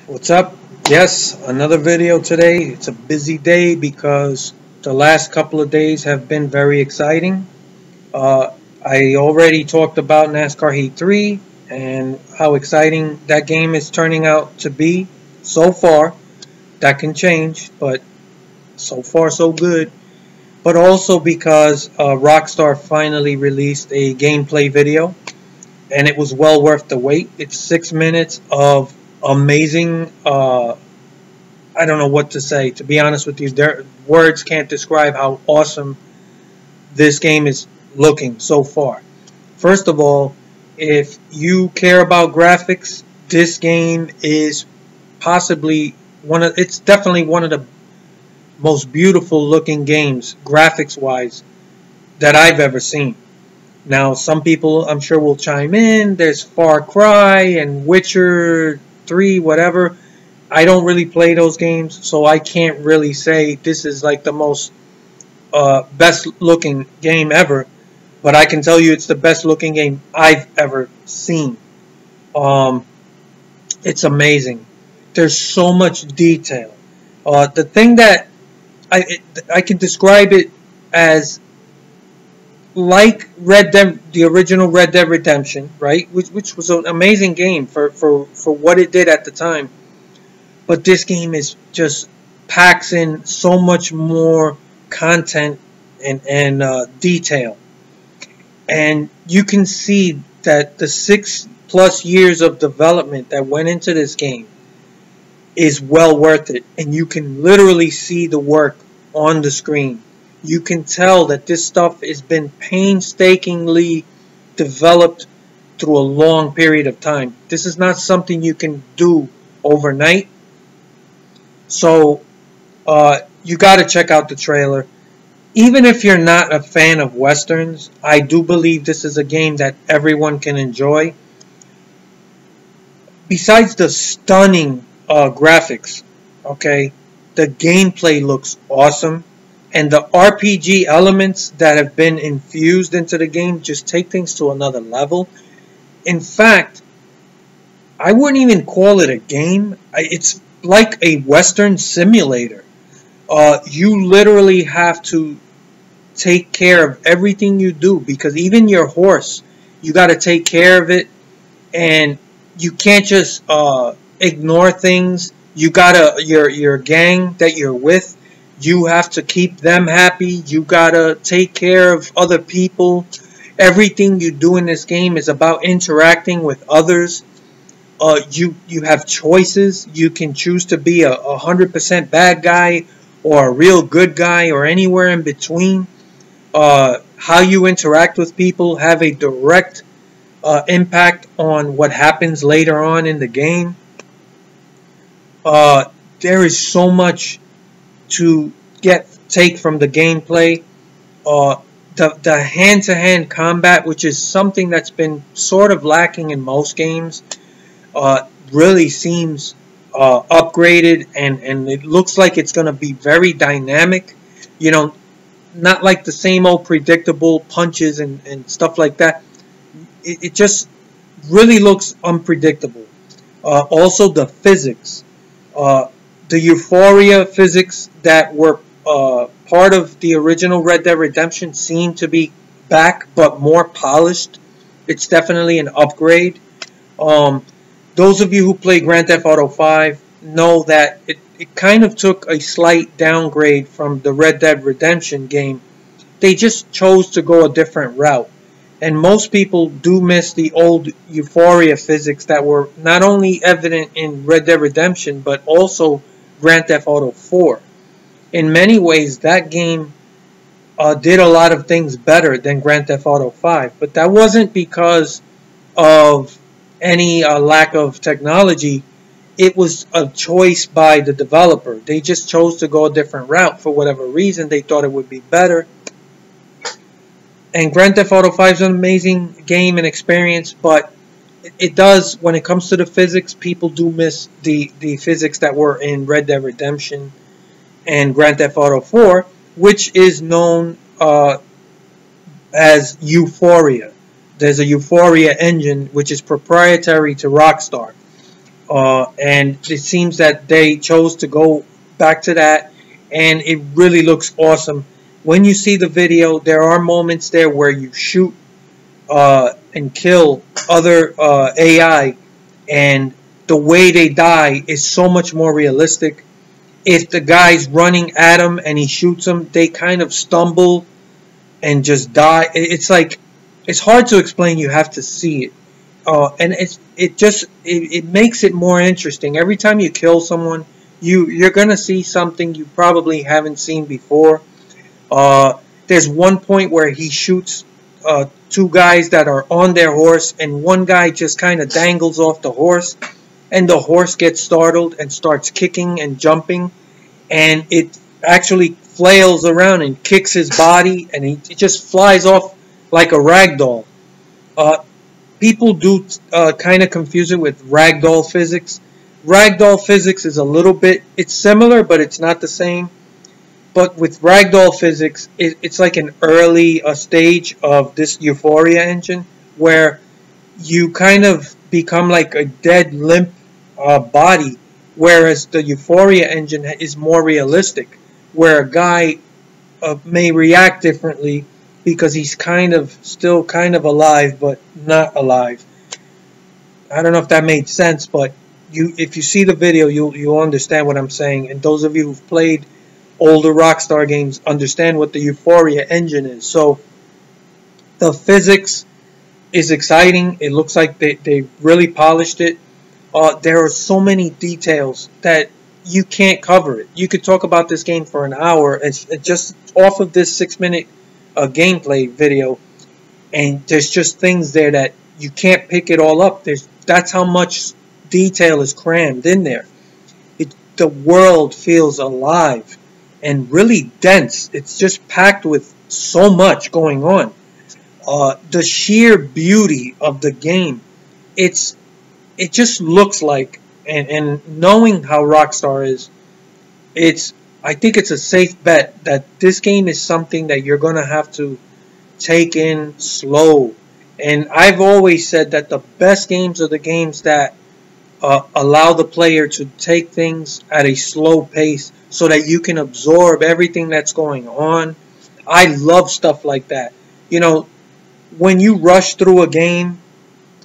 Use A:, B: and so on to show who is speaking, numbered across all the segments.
A: What's up? Yes, another video today. It's a busy day because the last couple of days have been very exciting. I already talked about NASCAR Heat 3 and how exciting that game is turning out to be so far. That can change, but so far so good. But also because Rockstar finally released a gameplay video, and it was well worth the wait. It's 6 minutes of amazing. I don't know what to say. To be honest with you, words can't describe how awesome this game is looking so far. First of all, if you care about graphics, this game is possibly it's definitely one of the most beautiful looking games, graphics wise, that I've ever seen. Now, some people I'm sure will chime in. There's Far Cry and Witcher 3, whatever. I don't really play those games, so I can't really say this is like the most best looking game ever. But I can tell you it's the best looking game I've ever seen. It's amazing. There's so much detail. The thing that I can describe it as like the original Red Dead Redemption, right? Which was an amazing game for what it did at the time. But this game is just packs in so much more content and detail. And you can see that the 6+ years of development that went into this game is well worth it. And you can literally see the work on the screen. You can tell that this stuff has been painstakingly developed through a long period of time. This is not something you can do overnight. So you got to check out the trailer. Even if you're not a fan of Westerns, I do believe this is a game that everyone can enjoy. Besides the stunning graphics, okay, the gameplay looks awesome. And the RPG elements that have been infused into the game just take things to another level. In fact, I wouldn't even call it a game. It's like a Western simulator. You literally have to take care of everything you do, because even your horse, you got to take care of it, and you can't just ignore things. You gotta your gang that you're with, you have to keep them happy. You gotta take care of other people. Everything you do in this game is about interacting with others. You have choices. You can choose to be a 100% bad guy or a real good guy or anywhere in between. How you interact with people have a direct impact on what happens later on in the game. There is so much to take from the gameplay. The hand-to-hand combat, which is something that's been sort of lacking in most games, really seems upgraded, and it looks like it's going to be very dynamic. You know, not like the same old predictable punches and stuff like that. It just really looks unpredictable. Also, the physics. The Euphoria physics that were part of the original Red Dead Redemption seem to be back, but more polished. It's definitely an upgrade. Those of you who play Grand Theft Auto 5 know that it kind of took a slight downgrade from the Red Dead Redemption game. They just chose to go a different route. And most people do miss the old Euphoria physics that were not only evident in Red Dead Redemption, but also Grand Theft Auto 4. In many ways, that game did a lot of things better than Grand Theft Auto 5. But that wasn't because of any lack of technology. It was a choice by the developer. They just chose to go a different route for whatever reason. They thought it would be better. And Grand Theft Auto 5 is an amazing game and experience, but it does, when it comes to the physics, people do miss the physics that were in Red Dead Redemption and Grand Theft Auto 4, which is known as Euphoria. There's a Euphoria engine which is proprietary to Rockstar. and it seems that they chose to go back to that, and it really looks awesome. When you see the video, there are moments there where you shoot and kill other AI, and the way they die is so much more realistic. If the guy's running at him and he shoots him, they kind of stumble and just die. It's like, it's hard to explain. You have to see it, and it makes it more interesting. Every time you kill someone, you're gonna see something you probably haven't seen before. There's one point where he shoots two guys that are on their horse, and one guy just kind of dangles off the horse, and the horse gets startled and starts kicking and jumping, and it actually flails around and kicks his body, and he just flies off like a rag doll. People do kind of confuse it with ragdoll physics. Ragdoll physics is a little bit, it's similar, but it's not the same. But with ragdoll physics, it's like an early stage of this Euphoria engine, where you kind of become like a dead, limp body, whereas the Euphoria engine is more realistic, where a guy may react differently because he's still kind of alive, but not alive. I don't know if that made sense, but if you see the video, you'll understand what I'm saying. And those of you who've played older Rockstar games understand what the Euphoria engine is. So the physics is exciting. It looks like they really polished it. There are so many details that you can't cover it. You could talk about this game for an hour, and just off of this 6-minute gameplay video, and there's just things there that you can't pick it all up. That's how much detail is crammed in there. The world feels alive and really dense. It's just packed with so much going on. The sheer beauty of the game, it just looks like, and knowing how Rockstar is, I think it's a safe bet that this game is something that you're going to have to take in slow. And I've always said that the best games are the games that allow the player to take things at a slow pace so that you can absorb everything that's going on. I love stuff like that. You know, when you rush through a game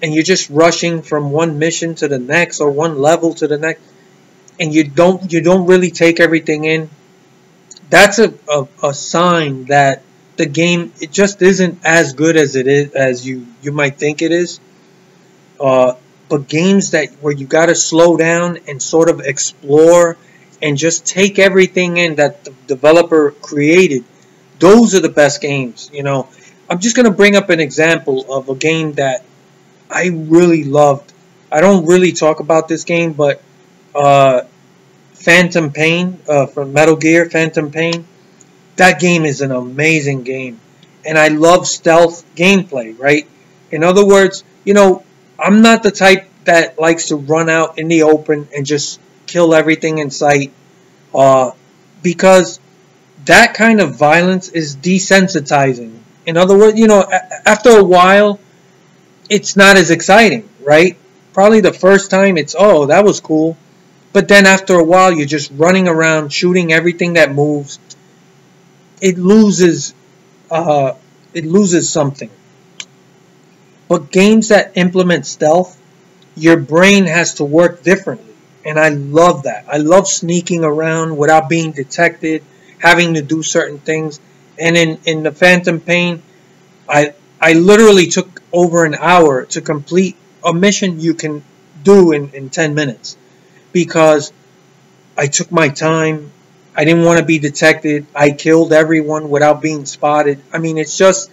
A: and you're just rushing from one mission to the next or one level to the next, and you don't really take everything in, that's a sign that the game, it just isn't as good as it is, as you might think it is. But games where you got to slow down and sort of explore and just take everything in that the developer created, those are the best games. You know, I'm just going to bring up an example of a game that I really loved. I don't really talk about this game, but Phantom Pain from Metal Gear, Phantom Pain, that game is an amazing game. And I love stealth gameplay, right? In other words, you know, I'm not the type that likes to run out in the open and just kill everything in sight, because that kind of violence is desensitizing. In other words, you know, after a while, it's not as exciting, right? Probably the first time it's, oh, that was cool. But then after a while, you're just running around shooting everything that moves. It loses something. But games that implement stealth, your brain has to work differently. And I love that. I love sneaking around without being detected, having to do certain things. And in the Phantom Pain, I literally took over an hour to complete a mission you can do in 10 minutes. Because I took my time. I didn't want to be detected. I killed everyone without being spotted. I mean, it's just,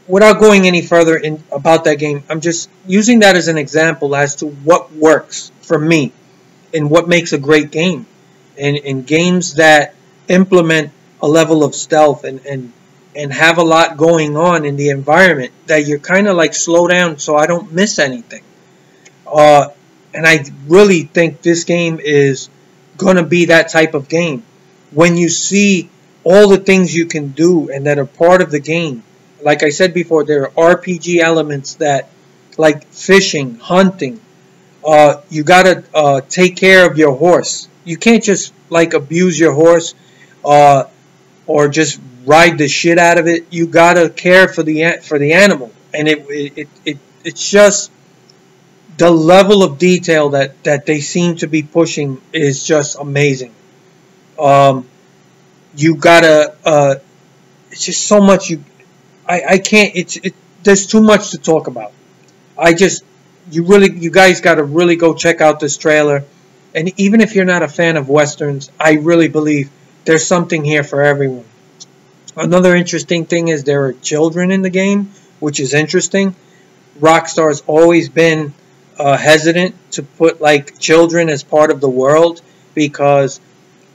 A: without going any further about that game, I'm just using that as an example as to what works for me and what makes a great game. And games that implement a level of stealth and have a lot going on in the environment, that you're kind of like slow down so I don't miss anything. And I really think this game is going to be that type of game. When you see all the things you can do and that are part of the game, like I said before, there are RPG elements that, like fishing, hunting, You gotta take care of your horse. You can't just like abuse your horse, uh, or just ride the shit out of it. You gotta care for the animal, and it's just the level of detail that they seem to be pushing is just amazing. Um, you gotta it's just so much. I can't. There's too much to talk about. I just you guys got to really go check out this trailer. And even if you're not a fan of westerns, I really believe there's something here for everyone. Another interesting thing is there are children in the game, which is interesting. Rockstar's always been hesitant to put like children as part of the world because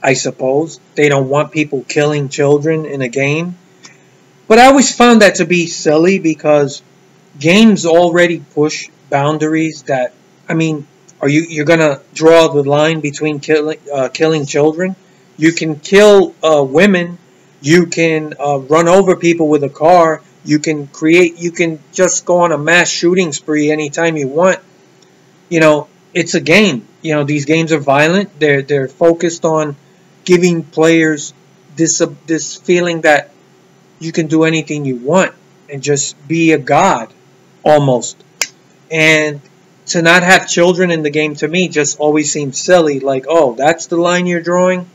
A: I suppose they don't want people killing children in a game. But I always found that to be silly because games already push boundaries that, I mean, you're gonna draw the line between killing children? You can kill women. You can run over people with a car. You can just go on a mass shooting spree anytime you want. You know, it's a game. You know, these games are violent. They're focused on giving players this feeling that you can do anything you want and just be a god almost. And to not have children in the game to me just always seems silly. Like, oh, that's the line you're drawing.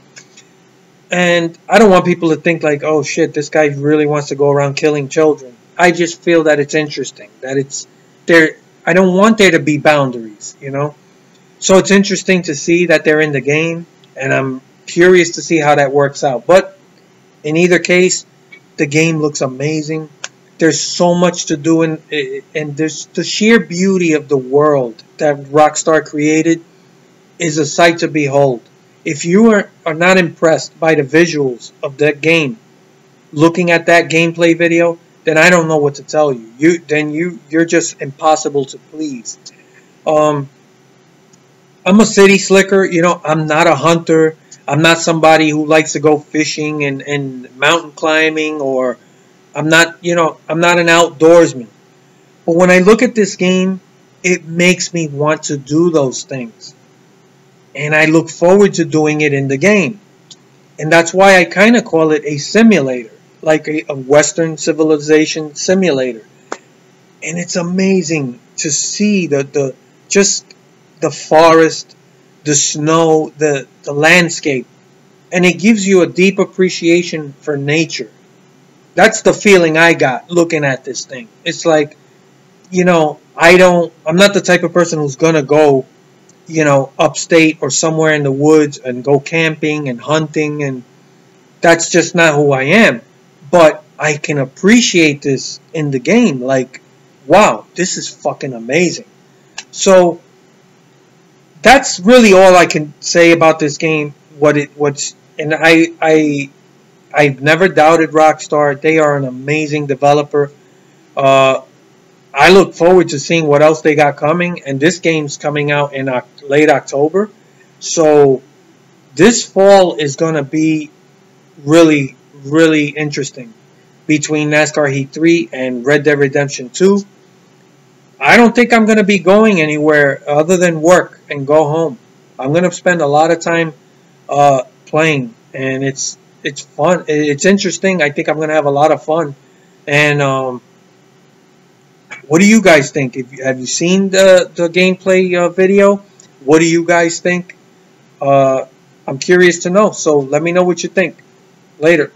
A: And I don't want people to think like, oh shit, this guy really wants to go around killing children. I just feel that it's interesting, that it's there. I don't want there to be boundaries, you know. So it's interesting to see that they're in the game, and I'm curious to see how that works out. But in either case, the game looks amazing. There's so much to do, and there's the sheer beauty of the world that Rockstar created is a sight to behold. If you are not impressed by the visuals of that game, looking at that gameplay video, then I don't know what to tell you. You're just impossible to please. I'm a city slicker. You know, I'm not a hunter. I'm not somebody who likes to go fishing and mountain climbing, or I'm not an outdoorsman. But when I look at this game, it makes me want to do those things. And I look forward to doing it in the game. And that's why I kind of call it a simulator, like a Western civilization simulator. And it's amazing to see just the forest, the snow, the landscape. And it gives you a deep appreciation for nature. That's the feeling I got looking at this thing. It's like, you know, I'm not the type of person who's going to go, you know, upstate or somewhere in the woods and go camping and hunting, and that's just not who I am. But I can appreciate this in the game. Like, wow, this is fucking amazing. So that's really all I can say about this game. And I've never doubted Rockstar. They are an amazing developer. I look forward to seeing what else they got coming. And this game's coming out in late October. So this fall is going to be really, really interesting between NASCAR Heat 3 and Red Dead Redemption 2. I don't think I'm going to be going anywhere other than work and go home. I'm going to spend a lot of time playing. And it's fun. It's interesting. I think I'm going to have a lot of fun. And what do you guys think? Have you seen the gameplay video? What do you guys think? I'm curious to know. So let me know what you think. Later.